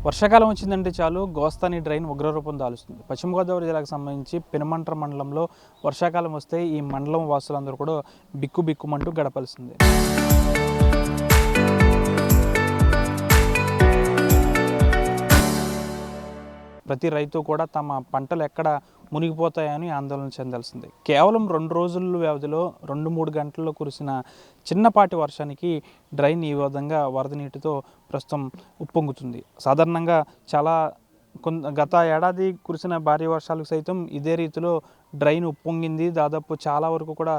వర్షాకాలం వచ్చిందంటే చాలు గోస్తాని డ్రైన్ ఉగ్రరూపం దాలుస్తుంది. పశ్చిమ గోదావరి జిల్లాకు సంబంధించి పెనుమంట్ర మండలంలో వర్షాకాలం వస్తే ఈ మండలం వాసులందరూ కూడా బిక్కుమంటూ గడపాల్సిందే. ప్రతి రైతు కూడా తమ పంటలు ఎక్కడ మునిగిపోతాయని ఆందోళన చెందాల్సిందే. కేవలం 2 రోజుల వ్యవధిలో 2-3 గంటల్లో కురిసిన చిన్నపాటి వర్షానికి డ్రైన్ ఈ విధంగా వరద నీటితో ప్రస్తుతం ఉప్పొంగుతుంది. సాధారణంగా గత ఏడాది కురిసిన భారీ వర్షాలకు సైతం ఇదే రీతిలో డ్రైన్ ఉప్పొంగింది. దాదాపు చాలా వరకు కూడా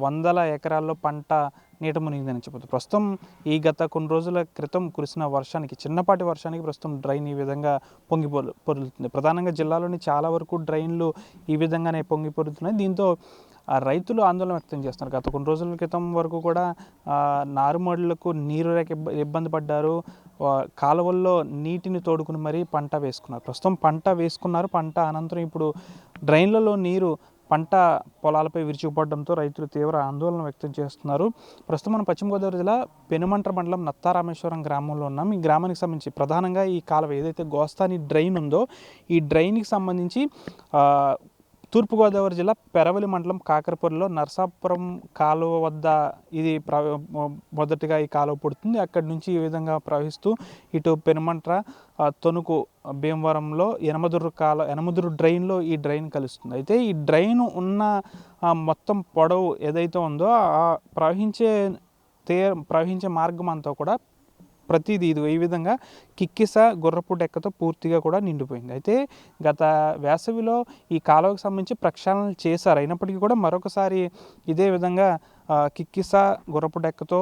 వందల ఎకరాల్లో పంట నీట మునిగిందని చెప్పొచ్చు. ప్రస్తుతం ఈ గత కొన్ని రోజుల క్రితం కురిసిన వర్షానికి, చిన్నపాటి వర్షానికి ప్రస్తుతం డ్రైన్ ఈ విధంగా పొరులుతుంది. ప్రధానంగా జిల్లాలోని చాలా వరకు డ్రైన్లు ఈ విధంగానే పొంగిపొరులుతున్నాయి. దీంతో రైతులు ఆందోళన వ్యక్తం చేస్తున్నారు. గత కొన్ని రోజుల క్రితం వరకు కూడా నారుమడులకు నీరు లేక ఇబ్బంది పడ్డారు. కాలువల్లో నీటిని తోడుకుని మరీ పంట వేసుకున్నారు. ప్రస్తుతం పంట వేసుకున్నారు. పంట అనంతరం ఇప్పుడు డ్రైన్లలో నీరు పంట పొలాలపై విరుచుకుపడడంతో రైతులు తీవ్ర ఆందోళన వ్యక్తం చేస్తున్నారు. ప్రస్తుతం మనం పశ్చిమ గోదావరి జిల్లా పెనుమంట్ర మండలం నత్తారామేశ్వరం గ్రామంలో ఉన్నాం. ఈ గ్రామానికి సంబంధించి ప్రధానంగా ఈ కాలువ ఏదైతే గోస్తాని డ్రైన్ ఉందో ఈ డ్రైన్కి సంబంధించి తూర్పుగోదావరి జిల్లా పెరవలి మండలం కాకరపూర్లో నరసాపురం కాలువ వద్ద ఇది మొదటిగా ఈ కాలువ పుడుతుంది. అక్కడి నుంచి ఈ విధంగా ప్రవహిస్తూ ఇటు పెనుమంట్ర, తొనుకు, భీమవరంలో యనమదురు డ్రైన్లో ఈ డ్రైన్ కలుస్తుంది. అయితే ఈ డ్రైన్ ఉన్న మొత్తం పొడవు ఏదైతే ఉందో ఆ ప్రవహించే మార్గం అంతా కూడా ప్రతిదీ ఇది ఈ విధంగా కిక్కిస గుర్రపు డెక్కతో పూర్తిగా కూడా నిండిపోయింది. అయితే గత వేసవిలో ఈ కాలువకు సంబంధించి ప్రక్షాళనలు చేశారు. అయినప్పటికీ కూడా మరొకసారి ఇదే విధంగా కిక్కిస గుర్రపు డెక్కతో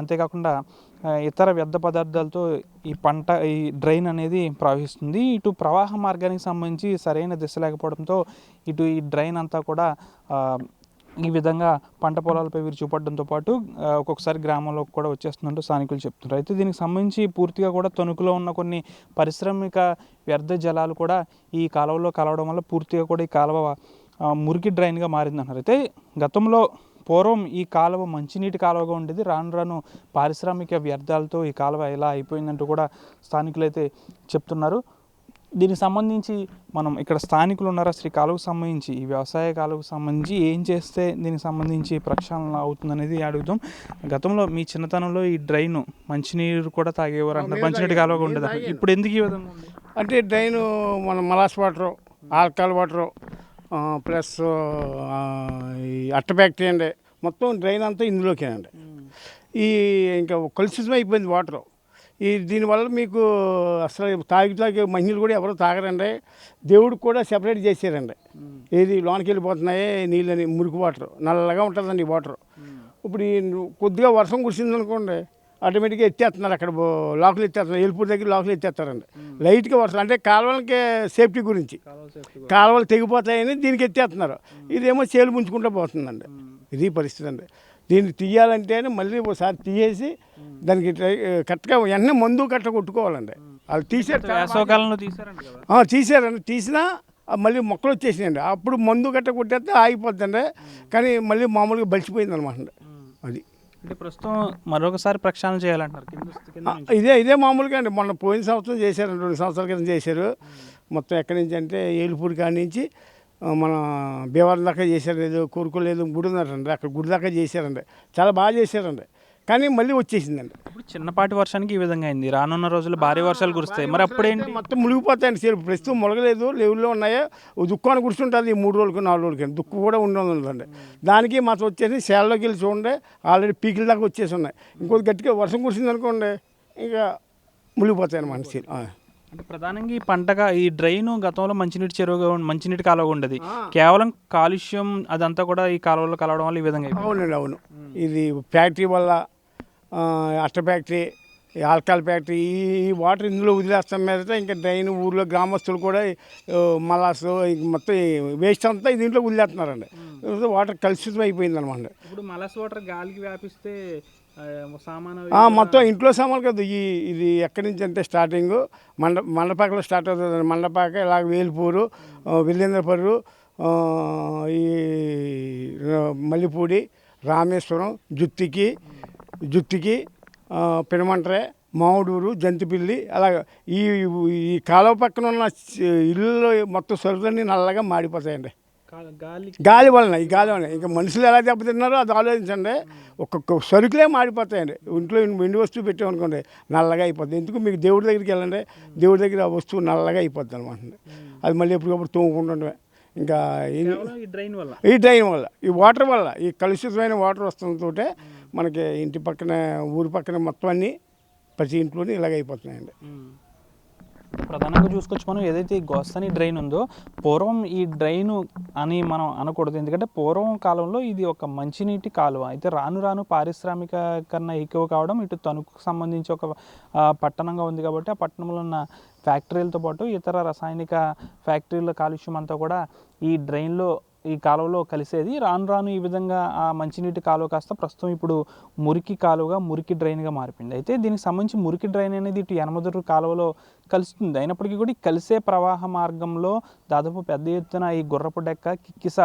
అంతేకాకుండా ఇతర వ్యర్థ పదార్థాలతో ఈ డ్రైన్ అనేది ప్రవహిస్తుంది. ఇటు ప్రవాహ మార్గానికి సంబంధించి సరైన దిశ లేకపోవడంతో ఇటు ఈ డ్రైన్ అంతా కూడా ఈ విధంగా పంట పొలాలపై విరుచుపడడంతో పాటు ఒక్కొక్కసారి గ్రామంలోకి కూడా వచ్చేస్తుందంటూ స్థానికులు చెప్తున్నారు. అయితే దీనికి సంబంధించి పూర్తిగా కూడా తణుకులో ఉన్న కొన్ని పారిశ్రామిక వ్యర్థ జలాలు కూడా ఈ కాలువలో కలవడం వల్ల పూర్తిగా కూడా ఈ కాలువ మురికి డ్రైన్గా మారిందన్నారు. అయితే గతంలో పూర్వం ఈ కాలువ మంచినీటి కాలువగా ఉండేది. రాను పారిశ్రామిక వ్యర్థాలతో ఈ కాలువ ఎలా అయిపోయిందంటూ కూడా స్థానికులు అయితే చెప్తున్నారు. దీనికి సంబంధించి మనం ఇక్కడ స్థానికులు ఉన్నారా, శ్రీ కాలువకు సంబంధించి ఈ వ్యవసాయ కాలువకు సంబంధించి ఏం చేస్తే దీనికి సంబంధించి ప్రక్షాళన అవుతుందనేది అడుగుతాం. గతంలో మీ చిన్నతనంలో ఈ డ్రైన్ మంచినీరు కూడా తాగేవారు అంటారు, మంచినీటి కాలువగా ఉండేది. ఇప్పుడు ఎందుకు ఈ విధంగా ఉంది అంటే డ్రైన్ మన మలాస్ వాటరు, ఆల్కహాల్ వాటరు ప్లస్ ఈ అట్ట ఫ్యాక్టరీ అండి, మొత్తం డ్రైన్ అంతా ఇందులోకేనండి. ఈ ఇంకా కలుషితం అయిపోయింది వాటరు. దీనివల్ల మీకు అసలు తాగే మంచినీళ్ళు కూడా ఎవరు తాగరండి. దేవుడికి కూడా సెపరేట్ చేశారండి. ఏది లోనికి వెళ్ళిపోతున్నాయి నీళ్ళని, మురికి వాటర్ నల్లగా ఉంటుందండి ఈ వాటర్. ఇప్పుడు కొద్దిగా వర్షం కురిసింది అనుకోండి, ఆటోమేటిక్గా ఎత్తేస్తున్నారు. అక్కడ లోకలు ఎత్తేస్తున్నారు, ఎలుపూరు దగ్గర లోకలు ఎత్తేస్తారండి. లైట్గా వర్షం అంటే కాలువలకి సేఫ్టీ గురించి, కాలువలు తెగిపోతాయని దీనికి ఎత్తేస్తున్నారు. ఇదేమో చేలు ముంచుకుంటూ పోతుందండి. ఇది పరిస్థితి అండి. దీన్ని తీయాలంటే మళ్ళీ ఒకసారి తీసేసి దానికి కరెక్ట్గా వెంటనే మందు కొట్టుకోవాలండి. అది తీసారండి. తీసినా మళ్ళీ మొక్కలు వచ్చేసినాయండి. అప్పుడు మందు కొట్టేస్తే ఆగిపోతుందండి. కానీ మళ్ళీ మామూలుగా బలిసిపోయింది అనమాట. అది అంటే ప్రస్తుతం మరొకసారి ప్రక్షాళన చేయాలంటారు. ఇదే మామూలుగా అండి. మొన్న పోయిన సంవత్సరం చేశారండి, 2 సంవత్సరాల క్రితం చేశారు. మొత్తం ఎక్కడి నుంచి అంటే ఏలుపూడి కాడి నుంచి మన భీమవరం దాకా చేశారు. ఏదో కోరుకోలేదు గుడి ఉన్నారండి, అక్కడ గుడి దాకా చేశారండి. చాలా బాగా చేశారండి. కానీ మళ్ళీ వచ్చేసిందండి. ఇప్పుడు చిన్నపాటి వర్షానికి ఈ విధంగా అయింది. రానున్న రోజులు భారీ వర్షాలు కురుస్తాయి, మరి అప్పుడేంటి? మొత్తం మునిగిపోతాయండి. సేపు ప్రస్తుతం మొలగలేదు, లెవెల్లో ఉన్నాయో దుఃఖాన్ని కురుస్తుంటుంది. ఈ 3 రోజులకి 4 రోజులకి దుక్కు కూడా ఉండదండి. దానికి మాత్రం వచ్చేసి సేలలోకి వెళ్ళి చూడండి, ఆల్రెడీ పీకిల దాకా వచ్చేసి ఉన్నాయి. ఇంకొక గట్టిగా వర్షం కురిసింది అనుకోండి, ఇంకా మునిగిపోతాయండి మనిషి. అంటే ప్రధానంగా ఈ పంటగా ఈ డ్రైన్ గతంలో మంచినీటి కాలువగా ఉండేది. కేవలం కాలుష్యం అదంతా కూడా ఈ కాలువలో కలవడం వల్ల ఈ విధంగా. అవునండి, అవును. ఇది ఫ్యాక్టరీ వల్ల, అట్ట ఫ్యాక్టరీ, ఆల్కహాల్ ఫ్యాక్టరీ, ఈ వాటర్ ఇందులో వదిలేస్తాం మీద ఇంకా డ్రైన్ ఊర్లో గ్రామస్తులు కూడా మలాసు మొత్తం వేస్ట్ అంతా దీంట్లో వదిలేస్తున్నారండి. వాటర్ కలుషితం అయిపోయింది అనమాట. ఇప్పుడు మలాస్ వాటర్ గాలికి వ్యాపిస్తే మొత్తం ఇంట్లో సామాన్లు కదా. ఇది ఎక్కడి నుంచి అంటే స్టార్టింగ్ మండపాకలో స్టార్ట్ అవుతుంది. మండపాక ఇలాగ వేలుపూరు, విల్లేంద్రపర్రు, ఈ మల్లిపూడి, రామేశ్వరం, జుత్తికి పెనుమంట్రే మామిడూరు జంతిపిల్లి అలాగ ఈ ఈ కాలువ పక్కన ఉన్న ఇల్లు మొత్తం సరుకులన్నీ నల్లగా మాడిపోతాయండి గాలి గాలి వలన ఇంకా మనుషులు ఎలా దెబ్బతిన్నారో అది ఆలోచించండి. ఒక్కొక్క సరుకులే మాడిపోతాయండి. ఇంట్లో వెండి వస్తువు పెట్టామనుకోండి నల్లగా అయిపోతుంది. ఎందుకు మీకు దేవుడి దగ్గరికి వెళ్ళండి, దేవుడి దగ్గర ఆ వస్తువు నల్లగా అయిపోద్ది అనమాట. అది మళ్ళీ ఎప్పటికప్పుడు తోముకుంటుండమే. ఇంకా ఈ డ్రైన్ వల్ల ఈ వాటర్ వల్ల ఈ కలుషితమైన వాటర్ వస్తుందంతో మనకి ఇంటి పక్కన ఊరి పక్కన మొత్తం అన్నీ ప్రతి ఇంట్లోనే ఇలాగ అయిపోతున్నాయండి. ప్రధానంగా చూసుకోవచ్చు మనం ఏదైతే ఈ గోస్తని డ్రైన్ ఉందో పూర్వం ఈ డ్రైన్ అని మనం అనకూడదు. ఎందుకంటే పూర్వం కాలంలో ఇది ఒక మంచినీటి కాలువ. అయితే రాను రాను పారిశ్రామికీకరణ ఎక్కువ కావడం, ఇటు తణుకు సంబంధించి ఒక పట్టణంగా ఉంది కాబట్టి ఆ పట్టణంలో ఉన్న ఫ్యాక్టరీలతో పాటు ఇతర రసాయనిక ఫ్యాక్టరీల కాలుష్యం అంతా కూడా ఈ డ్రైన్లో ఈ కాలువలో కలిసేది. రాను రాను ఈ విధంగా ఆ మంచినీటి కాలువ కాస్త ప్రస్తుతం ఇప్పుడు మురికి కాలువగా, మురికి డ్రైన్గా మారిపోయింది. అయితే దీనికి సంబంధించి మురికి డ్రైన్ అనేది ఇటు యనమదురు కాలువలో కలుస్తుంది. అయినప్పటికీ కూడా ఈ కలిసే ప్రవాహ మార్గంలో దాదాపు పెద్ద ఎత్తున ఈ గుర్రపు డెక్క, కిక్కిస,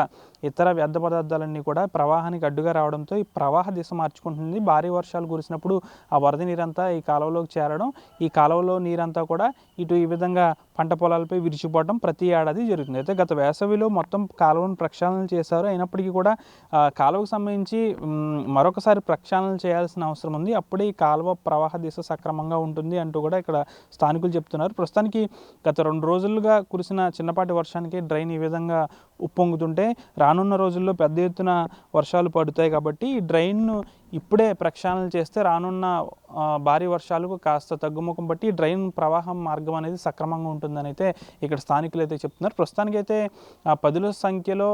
ఇతర వ్యర్థ పదార్థాలన్నీ కూడా ప్రవాహానికి అడ్డుగా రావడంతో ఈ ప్రవాహ దిశ మార్చుకుంటుంది. భారీ వర్షాలు కురిసినప్పుడు ఆ వరద నీరంతా ఈ కాలువలోకి చేరడం, ఈ కాలువలో నీరంతా కూడా ఇటు ఈ విధంగా పంట పొలాలపై విరిచిపోవడం ప్రతి ఏడాది జరుగుతుంది. అయితే గత వేసవిలో మొత్తం కాలువను ప్రక్షాళన చేశారు. అయినప్పటికీ కూడా కాలువకు సంబంధించి మరొకసారి ప్రక్షాళన చేయాల్సిన అవసరం ఉంది. అప్పుడే ఈ కాలువ ప్రవాహ దిశ సక్రమంగా ఉంటుంది అంటూ కూడా ఇక్కడ స్థానికులు చెప్తున్నారు. ప్రస్తుతానికి గత 2 రోజులుగా కురిసిన చిన్నపాటి వర్షానికి డ్రైన్ ఈ విధంగా ఉప్పొంగుతుంటే రానున్న రోజుల్లో పెద్ద ఎత్తున వర్షాలు పడుతాయి కాబట్టి ఈ డ్రైన్ను ఇప్పుడే ప్రక్షాళన చేస్తే రానున్న భారీ వర్షాలకు కాస్త తగ్గుముఖం బట్టి డ్రైన్ ప్రవాహం మార్గం అనేది సక్రమంగా ఉంటుందని అయితే ఇక్కడ స్థానికులు అయితే చెప్తున్నారు. ప్రస్తుతానికైతే పదుల సంఖ్యలో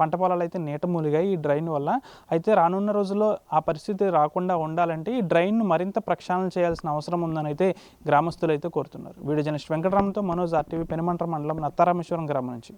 పంట పొలాలు అయితే నీట మూలిగాయి ఈ డ్రైన్ వల్ల. అయితే రానున్న రోజుల్లో ఆ పరిస్థితి రాకుండా ఉండాలంటే ఈ డ్రైన్ను మరింత ప్రక్షాళన చేయాల్సిన అవసరం ఉందని అయితే గ్రామస్తులు అయితే కోరుతున్నారు. వీడియో జర్నలిస్ట్ వెంకటరామన్తో మనోజ్, RTV, పెనుమంట్ర మండలం, నత్తారామేశ్వరం గ్రామం నుంచి.